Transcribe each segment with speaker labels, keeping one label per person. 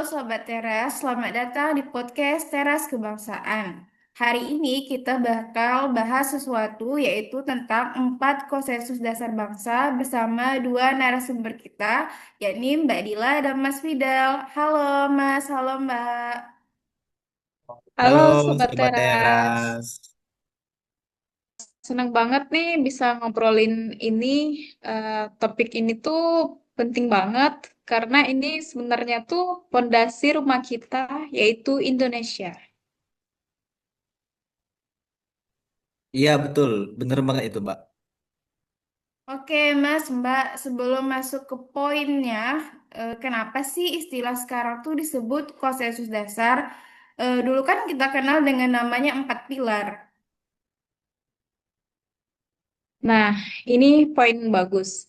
Speaker 1: Sobat Teras, selamat datang di podcast Teras Kebangsaan. Hari ini kita bakal bahas sesuatu yaitu tentang 4 konsensus dasar bangsa bersama dua narasumber kita, yakni Mbak Dila dan Mas Fidel. Halo Mas, halo Mbak.
Speaker 2: Halo
Speaker 3: Halo,
Speaker 2: Sobat
Speaker 3: Sobat
Speaker 2: Teras,
Speaker 3: Teras.
Speaker 2: senang banget nih bisa ngobrolin ini. Topik ini tuh penting banget karena ini sebenarnya tuh fondasi rumah kita yaitu Indonesia.
Speaker 3: Iya, betul. Bener banget itu, Mbak.
Speaker 1: Oke Mas, Mbak, sebelum masuk ke poinnya, kenapa sih istilah sekarang tuh disebut konsensus dasar? Dulu kan kita kenal dengan namanya 4 pilar.
Speaker 2: Nah, ini poin bagus.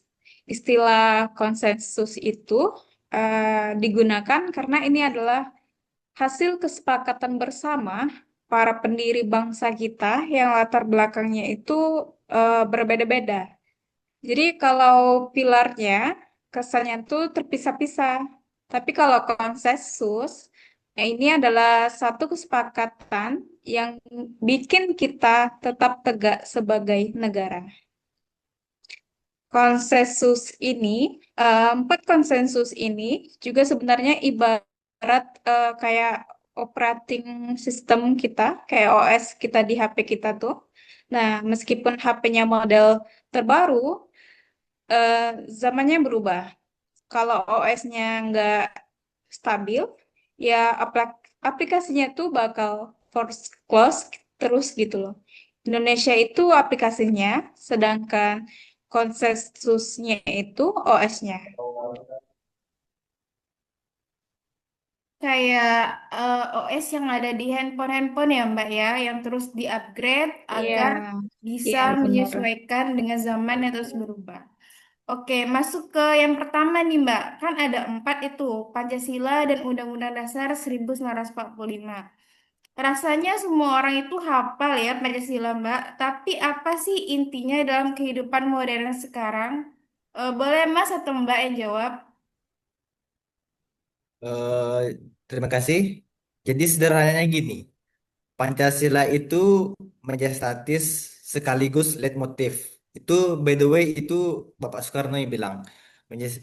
Speaker 2: Istilah konsensus itu digunakan karena ini adalah hasil kesepakatan bersama para pendiri bangsa kita yang latar belakangnya itu berbeda-beda. Jadi kalau pilarnya kesannya tuh terpisah-pisah. Tapi kalau konsensus, nah ini adalah satu kesepakatan yang bikin kita tetap tegak sebagai negara. Konsensus ini, 4 konsensus ini juga sebenarnya ibarat kayak operating system kita, kayak OS kita di HP kita tuh. Nah, meskipun HP-nya model terbaru, eh, zamannya berubah. Kalau OS-nya nggak stabil, ya aplikasinya tuh bakal force close terus gitu loh. Indonesia itu aplikasinya, sedangkan konsensusnya itu OS-nya.
Speaker 1: Kayak OS yang ada di handphone-handphone ya Mbak ya, yang terus di-upgrade
Speaker 2: Iya,
Speaker 1: agar bisa
Speaker 2: iya benar.
Speaker 1: menyesuaikan dengan zaman yang terus berubah. Oke, masuk ke yang pertama nih Mbak. Kan ada 4 itu, Pancasila dan Undang-Undang Dasar 1945. Rasanya semua orang itu hafal ya Pancasila, Mbak. Tapi apa sih intinya dalam kehidupan modern sekarang? Boleh Mas atau Mbak yang jawab?
Speaker 3: Eh, Terima kasih. Jadi sederhananya gini, Pancasila itu majestatis sekaligus leitmotif. Itu by the way itu Bapak Soekarno yang bilang.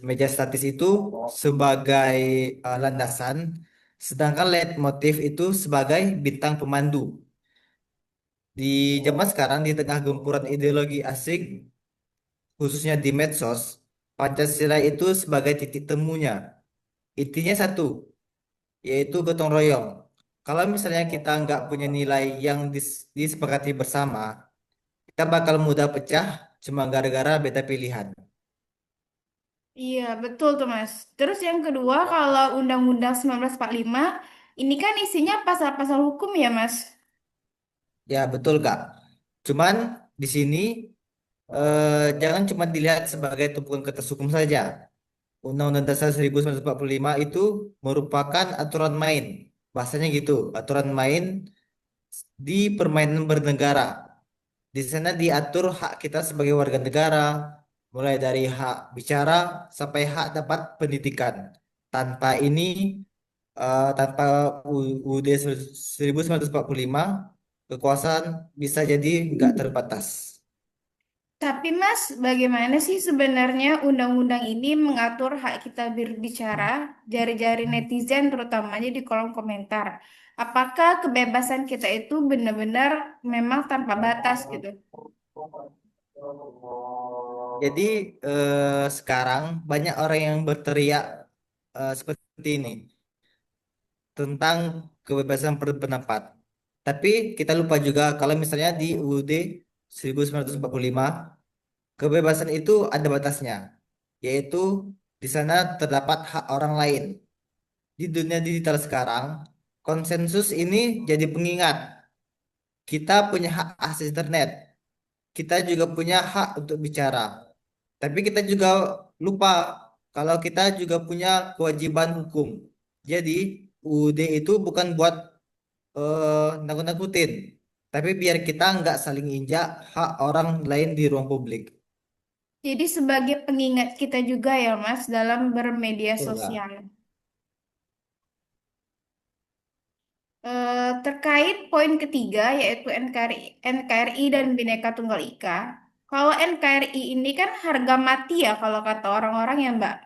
Speaker 3: Majestatis itu sebagai landasan, sedangkan leitmotif itu sebagai bintang pemandu. Di zaman sekarang di tengah gempuran ideologi asing khususnya di medsos, Pancasila itu sebagai titik temunya. Intinya satu, yaitu gotong royong. Kalau misalnya kita nggak punya nilai yang disepakati bersama, kita bakal mudah pecah cuma gara-gara beda pilihan.
Speaker 1: Iya, betul tuh Mas. Terus yang kedua, kalau Undang-Undang 1945, ini kan isinya pasal-pasal hukum ya Mas?
Speaker 3: Ya, betul, Kak. Cuman di sini jangan cuma dilihat sebagai tumpukan kertas hukum saja. Undang-Undang Dasar 1945 itu merupakan aturan main. Bahasanya gitu, aturan main di permainan bernegara. Di sana diatur hak kita sebagai warga negara, mulai dari hak bicara sampai hak dapat pendidikan. Tanpa ini, tanpa UUD 1945, kekuasaan bisa jadi nggak terbatas.
Speaker 1: Tapi Mas, bagaimana sih sebenarnya undang-undang ini mengatur hak kita berbicara, jari-jari netizen terutamanya di kolom komentar? Apakah kebebasan kita itu benar-benar memang tanpa batas gitu?
Speaker 3: Jadi sekarang banyak orang yang berteriak seperti ini tentang kebebasan berpendapat. Tapi kita lupa juga kalau misalnya di UUD 1945 kebebasan itu ada batasnya, yaitu di sana terdapat hak orang lain. Di dunia digital sekarang, konsensus ini jadi pengingat. Kita punya hak akses internet, kita juga punya hak untuk bicara. Tapi kita juga lupa kalau kita juga punya kewajiban hukum. Jadi UUD itu bukan buat nakut-nakutin, tapi biar kita nggak saling injak hak orang lain di ruang publik.
Speaker 1: Jadi sebagai pengingat kita juga ya Mas dalam bermedia
Speaker 3: Betul, Kak.
Speaker 1: sosial. Terkait poin ketiga yaitu NKRI dan Bhinneka Tunggal Ika. Kalau NKRI ini kan harga mati ya kalau kata orang-orang ya Mbak.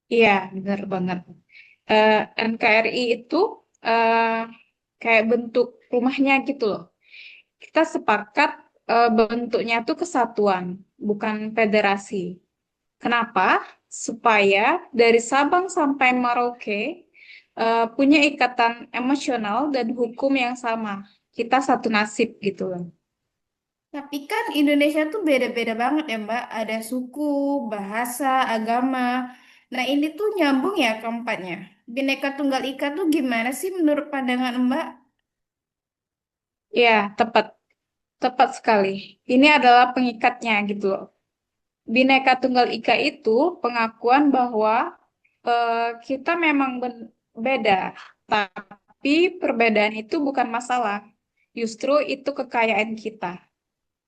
Speaker 2: Iya, benar banget. Eh, NKRI itu eh, kayak bentuk rumahnya gitu loh. Kita sepakat bentuknya tuh kesatuan, bukan federasi. Kenapa? Supaya dari Sabang sampai Merauke punya ikatan emosional dan hukum yang sama. Kita satu nasib gitu loh.
Speaker 1: Tapi kan Indonesia tuh beda-beda banget ya Mbak. Ada suku, bahasa, agama. Nah ini tuh nyambung ya keempatnya. Bhinneka Tunggal Ika tuh gimana sih menurut pandangan Mbak?
Speaker 2: Ya, tepat, tepat sekali. Ini adalah pengikatnya gitu loh. Bhinneka Tunggal Ika itu pengakuan bahwa kita memang beda, tapi perbedaan itu bukan masalah. Justru itu kekayaan kita.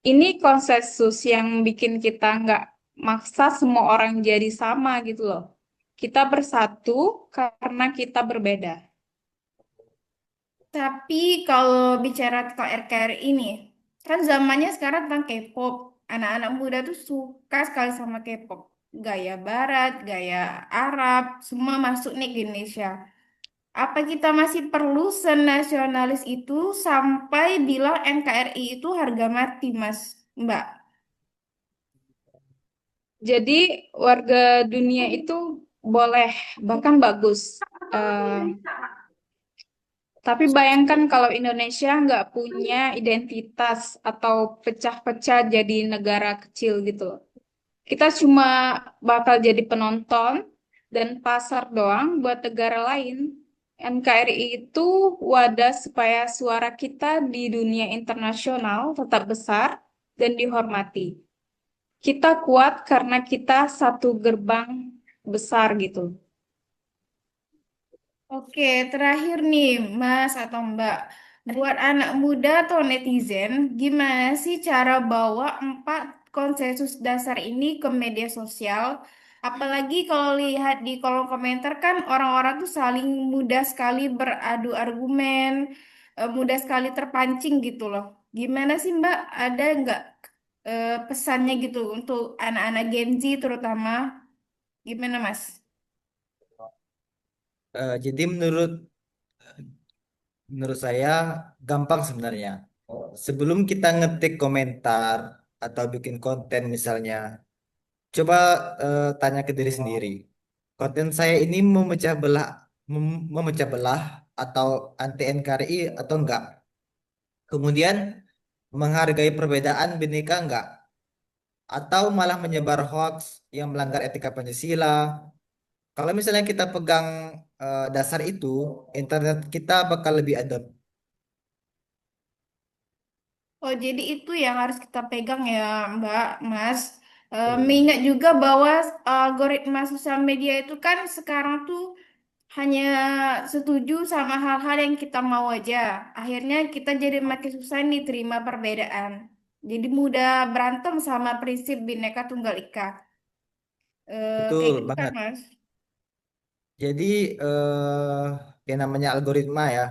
Speaker 2: Ini konsensus yang bikin kita nggak maksa semua orang jadi sama gitu loh. Kita bersatu karena kita berbeda.
Speaker 1: Tapi kalau bicara tentang RKR ini, kan zamannya sekarang tentang K-pop. Anak-anak muda tuh suka sekali sama K-pop. Gaya Barat, gaya Arab, semua masuk nih ke Indonesia. Apa kita masih perlu senasionalis itu sampai bilang NKRI itu harga mati, Mas, Mbak?
Speaker 2: Jadi warga dunia itu boleh, bahkan bagus. Eh, tapi bayangkan kalau Indonesia nggak punya identitas atau pecah-pecah jadi negara kecil gitu loh. Kita cuma bakal jadi penonton dan pasar doang buat negara lain. NKRI itu wadah supaya suara kita di dunia internasional tetap besar dan dihormati. Kita kuat karena kita satu gerbang besar gitu.
Speaker 1: Oke, terakhir nih, Mas atau Mbak, buat anak muda atau netizen, gimana sih cara bawa empat konsensus dasar ini ke media sosial? Apalagi kalau lihat di kolom komentar kan orang-orang tuh saling mudah sekali beradu argumen, mudah sekali terpancing gitu loh. Gimana sih Mbak? Ada nggak pesannya gitu untuk anak-anak Gen Z terutama? Gimana Mas?
Speaker 3: Jadi menurut saya gampang sebenarnya. Sebelum kita ngetik komentar atau bikin konten misalnya, coba tanya ke diri sendiri. Konten saya ini memecah belah atau anti NKRI atau enggak? Kemudian menghargai perbedaan bineka enggak? Atau malah menyebar hoax yang melanggar etika Pancasila? Kalau misalnya kita pegang dasar itu, internet kita bakal lebih adem.
Speaker 1: Oh, jadi itu yang harus kita pegang ya, Mbak, Mas. Mengingat juga bahwa algoritma sosial media itu kan sekarang tuh hanya setuju sama hal-hal yang kita mau aja. Akhirnya kita jadi makin susah nih terima perbedaan. Jadi mudah berantem sama prinsip Bhinneka Tunggal Ika. Kayak
Speaker 3: Betul
Speaker 1: gitu kan,
Speaker 3: banget.
Speaker 1: Mas?
Speaker 3: Jadi yang namanya algoritma ya.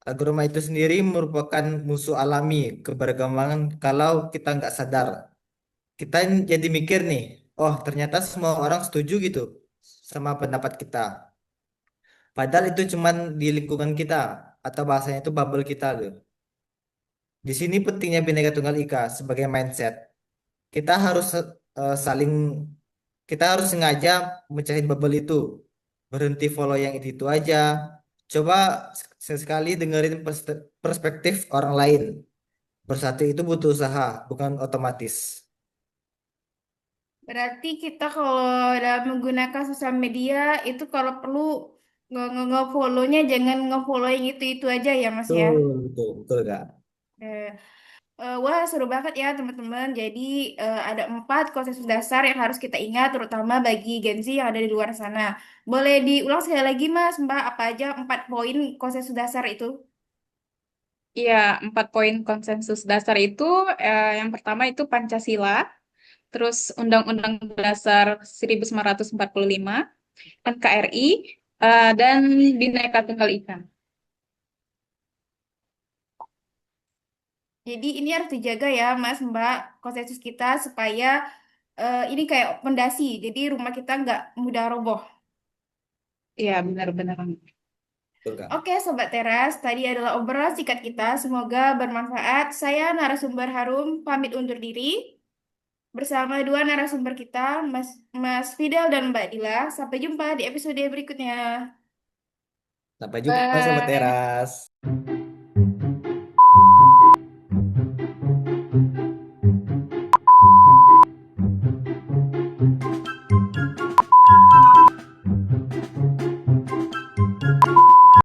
Speaker 3: Algoritma itu sendiri merupakan musuh alami keberagaman kalau kita nggak sadar. Kita jadi mikir nih, oh ternyata semua orang setuju gitu sama pendapat kita. Padahal itu cuman di lingkungan kita atau bahasanya itu bubble kita loh. Di sini pentingnya Bhinneka Tunggal Ika sebagai mindset. Kita harus saling, kita harus sengaja mecahin bubble itu. Berhenti follow yang itu aja. Coba sesekali dengerin perspektif orang lain. Bersatu itu butuh usaha, bukan otomatis.
Speaker 1: Berarti kita kalau dalam menggunakan sosial media itu kalau perlu nge-follow-nya jangan nge-follow yang itu aja ya Mas ya.
Speaker 3: Betul, betul, betul Kak.
Speaker 1: Eh, Wah seru banget ya teman-teman. Jadi ada empat konsensus dasar yang harus kita ingat terutama bagi Gen Z yang ada di luar sana. Boleh diulang sekali lagi Mas, Mbak, apa aja empat poin konsensus dasar itu?
Speaker 2: Iya, 4 poin konsensus dasar itu yang pertama itu Pancasila, terus Undang-Undang Dasar 1945, NKRI, dan Bhinneka Tunggal Ika.
Speaker 1: Jadi ini harus dijaga ya, Mas, Mbak, konsensus kita supaya ini kayak pondasi. Jadi rumah kita nggak mudah roboh.
Speaker 2: Iya, benar-benar.
Speaker 3: Betul, Kak.
Speaker 1: Oke, Sobat Teras, tadi adalah obrolan singkat kita. Semoga bermanfaat. Saya narasumber Harum pamit undur diri bersama dua narasumber kita, Mas Fidel dan Mbak Dila. Sampai jumpa di episode berikutnya.
Speaker 3: Sampai jumpa, Sobat
Speaker 2: Bye.
Speaker 3: Teras.